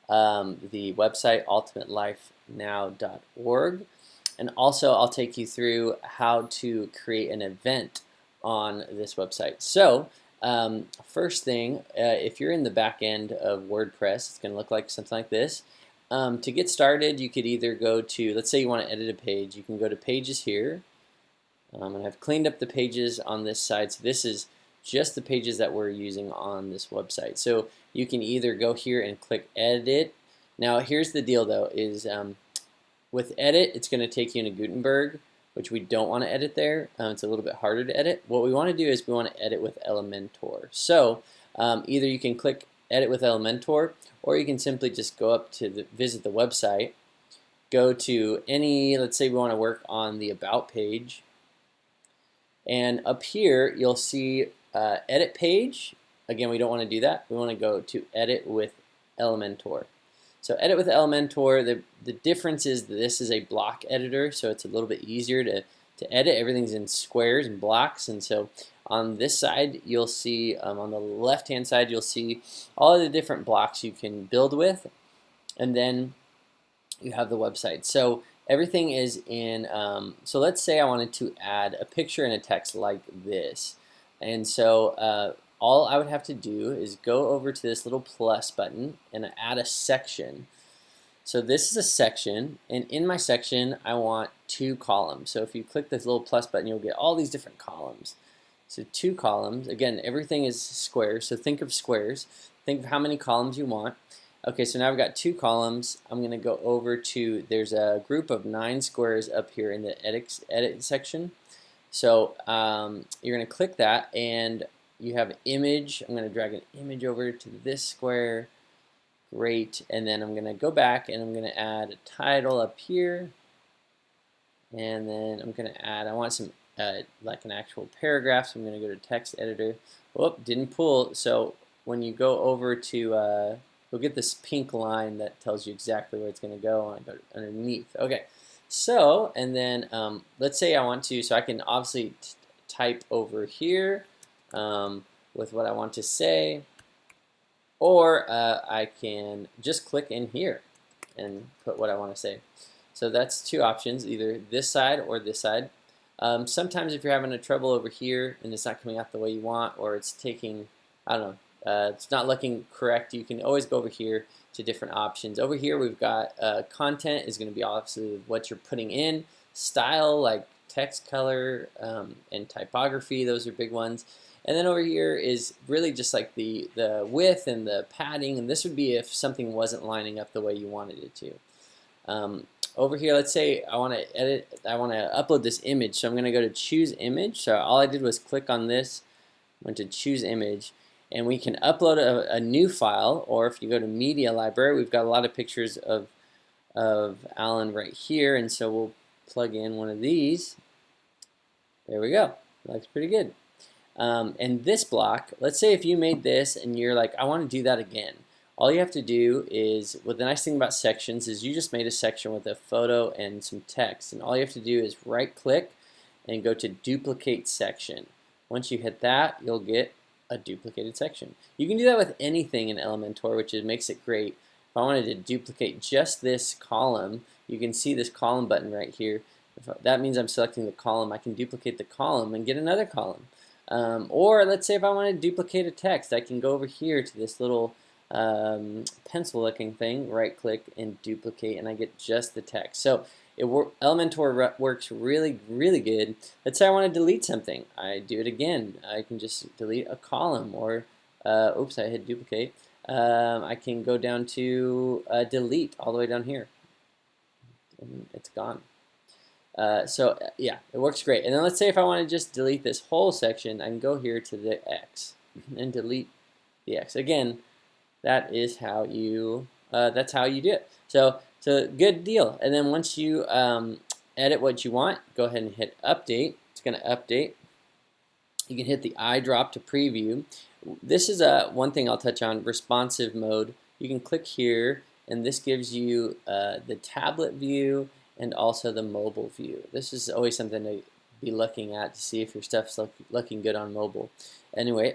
the website ultimatelifenow.org. And also I'll take you through how to create an event on this website. So first thing, if you're in the back end of WordPress, it's going to look like something like this. To get started, you could either go to, let's say you want to edit a page, you can go to Pages here. And I've cleaned up the pages on this side, so this is just the pages that we're using on this website. So you can either go here and click Edit. Now here's the deal though, is with Edit, it's going to take you into Gutenberg, which we don't want to edit there. It's a little bit harder to edit. What we want to do is we want to edit with Elementor. So either you can click Edit with Elementor, or you can simply just go up to visit the website, go to any, let's say we want to work on the About page, and up here you'll see Edit Page. Again, we don't want to do that. We want to go to Edit with Elementor. So Edit with Elementor, the difference is that this is a block editor, so it's a little bit easier to edit. Everything's in squares and blocks, and so on this side you'll see, on the left hand side you'll see all of the different blocks you can build with, and then you have the website. So everything is in, so let's say I wanted to add a picture and a text like this, and so all I would have to do is go over to this little plus button and add a section. So this is a section, and in my section I want 2 columns. So if you click this little plus button, you'll get all these different columns. So 2 columns. Again, everything is squares, so think of squares. Think of how many columns you want. Okay, so now I've got 2 columns. I'm going to go over to, there's a group of 9 squares up here in the edit section. So you're going to click that, and you have image. I'm going to drag an image over to this square. Great. And then I'm going to go back and I'm going to add a title up here. And then I'm going to add, I want some like an actual paragraph, so I'm going to go to text editor. Whoop, didn't pull. So when you go over to, you'll get this pink line that tells you exactly where it's going to go, and I go underneath. Okay. So, and then let's say I want to, so I can obviously type over here with what I want to say, or I can just click in here and put what I want to say. So that's 2 options, either this side or this side. Sometimes if you're having a trouble over here and it's not coming out the way you want, or it's taking, I don't know, it's not looking correct, you can always go over here to different options. Over here we've got content is going to be obviously what you're putting in, style like text color, and typography, those are big ones. And then over here is really just like the width and the padding, and this would be if something wasn't lining up the way you wanted it to. Over here, let's say I want to edit, I want to upload this image, so I'm going to go to choose image. So all I did was click on this, went to choose image, and we can upload a new file, or if you go to media library, we've got a lot of pictures of Alan right here, and so we'll plug in one of these. There we go. Looks pretty good. And this block, let's say if you made this and you're like, I want to do that again. All you have to do is, well, the nice thing about sections is you just made a section with a photo and some text, and all you have to do is right click and go to duplicate section. Once you hit that, you'll get a duplicated section. You can do that with anything in Elementor, which makes it great. If I wanted to duplicate just this column, you can see this column button right here. That means I'm selecting the column. I can duplicate the column and get another column. Or let's say if I want to duplicate a text, I can go over here to this little pencil looking thing, right click and duplicate, and I get just the text. So Elementor works really, really good. Let's say I want to delete something. I do it again. I can just delete a column, or oops, I hit duplicate. I can go down to delete all the way down here, and it's gone. So yeah, it works great. And then let's say if I want to just delete this whole section, I can go here to the X and delete the X. Again, that is how you that's how you do it. So good deal. And then once you edit what you want, go ahead and hit update. It's going to update. You can hit the eyedrop to preview. This is one thing I'll touch on, responsive mode. You can click here, and this gives you the tablet view and also the mobile view. This is always something to be looking at to see if your stuff's looking good on mobile. Anyway,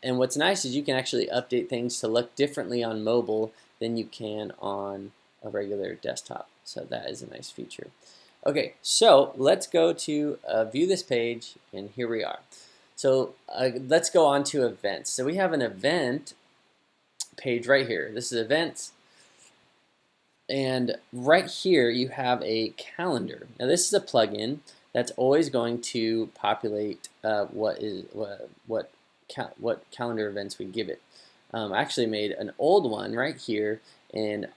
and what's nice is you can actually update things to look differently on mobile than you can on a regular desktop. So that is a nice feature. Okay, so let's go to view this page, and here we are. So let's go on to events. So we have an event page right here. This is events, and right here you have a calendar. Now this is a plugin that's always going to populate what calendar events we give it. I actually made an old one right here, and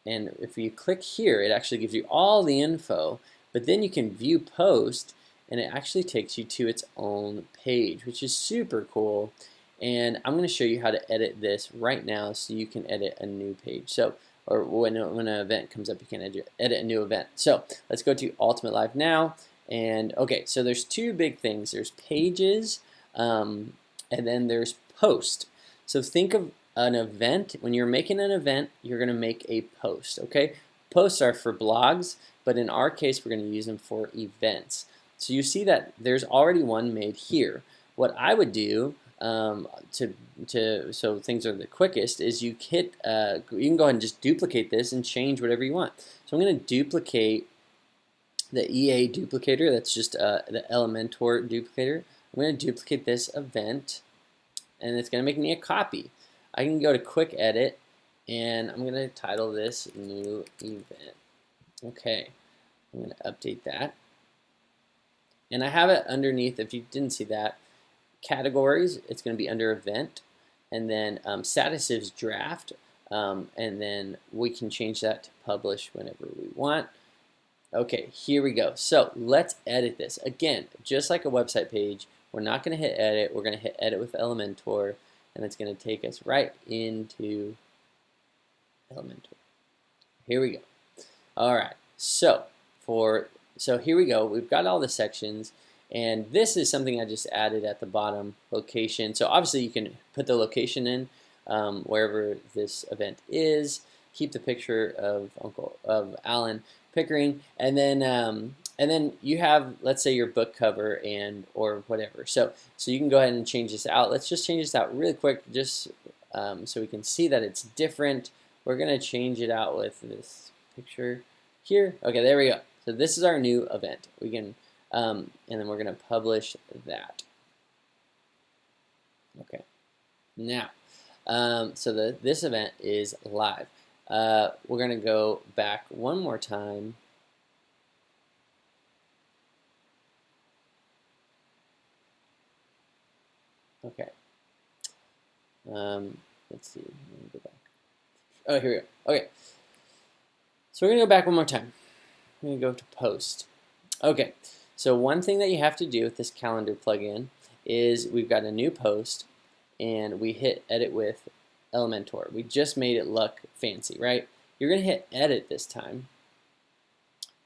if you click here, it actually gives you all the info, but then you can view post, and it actually takes you to its own page, which is super cool. And I'm going to show you how to edit this right now so you can edit a new page. So, or when an event comes up, you can edit a new event. So let's go to Ultimate Live now. And okay, so there's two big things. There's pages, and then there's post. So think of an event. When you're making an event, you're going to make a post. Okay, posts are for blogs, but in our case, we're going to use them for events. So you see that there's already one made here. What I would do so things are the quickest is you can go ahead and just duplicate this and change whatever you want. So I'm going to duplicate the EA duplicator. That's just the Elementor duplicator. I'm going to duplicate this event, and it's going to make me a copy. I can go to quick edit, and I'm going to title this new event. Okay, I'm going to update that, and I have it underneath. If you didn't see that, categories, it's going to be under event, and then status is draft, and then we can change that to publish whenever we want. Okay, here we go. So let's edit this. Again, just like a website page, we're not going to hit edit. We're going to hit edit with Elementor, and it's going to take us right into Elementor. Here we go. All right. So here we go. We've got all the sections, and this is something I just added at the bottom, location. So obviously you can put the location in wherever this event is. Keep the picture of Alan Pickering, and then you have, let's say, your book cover or whatever. So you can go ahead and change this out. Let's just change this out really quick, just so we can see that it's different. We're gonna change it out with this picture here. Okay, there we go. So this is our new event. We can, and then we're gonna publish that. Okay. Now, this event is live. We're going to go back one more time. Okay. Let's see. Let me go back. Oh, here we go. Okay. So we're going to go back one more time. We're going to go to post. Okay. So one thing that you have to do with this calendar plugin is we've got a new post, and we hit edit with Elementor. We just made it look fancy, right? You're going to hit edit this time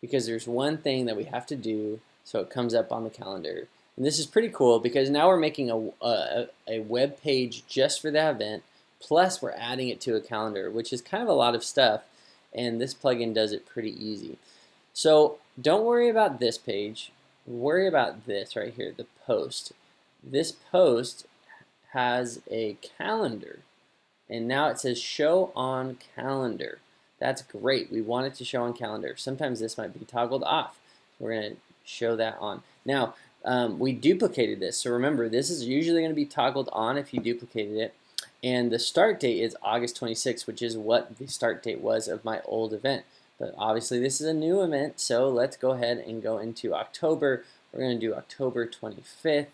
because there's one thing that we have to do so it comes up on the calendar. And this is pretty cool because now we're making a web page just for that event, plus we're adding it to a calendar, which is kind of a lot of stuff, and this plugin does it pretty easy. So don't worry about this page. Worry about this right here, the post. This post has a calendar, and now it says show on calendar. That's great. We want it to show on calendar. Sometimes this might be toggled off. We're going to show that on. Now, we duplicated this. So remember, this is usually going to be toggled on if you duplicated it. And the start date is August 26th, which is what the start date was of my old event. But obviously, this is a new event, so let's go ahead and go into October. We're going to do October 25th.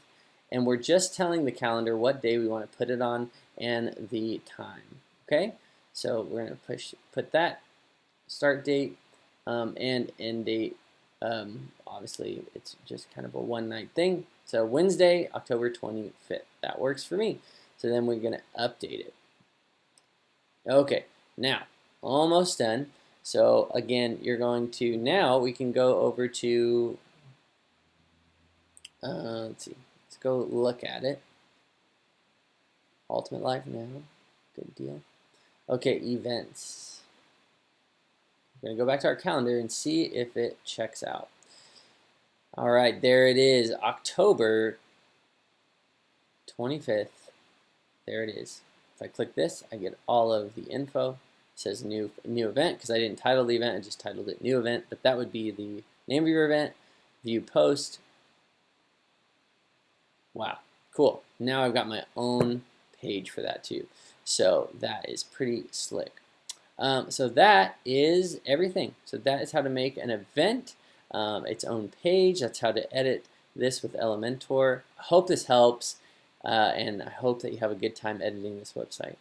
And we're just telling the calendar what day we want to put it on and the time. Okay, so we're going to put that start date and end date. Obviously, it's just kind of a one-night thing. So Wednesday, October 25th. That works for me. So then we're going to update it. Okay, now almost done. So again, you're going to now we can go over to let's see. Let's go look at it. Ultimate Live now. Good deal. Okay, events. We're going to go back to our calendar and see if it checks out. All right, there it is. October 25th. There it is. If I click this, I get all of the info. It says new event because I didn't title the event, I just titled it new event, but that would be the name of your event. View post. Wow, cool. Now I've got my own page for that too. So that is pretty slick. So that is everything. So that is how to make an event its own page. That's how to edit this with Elementor. I hope this helps, and I hope that you have a good time editing this website.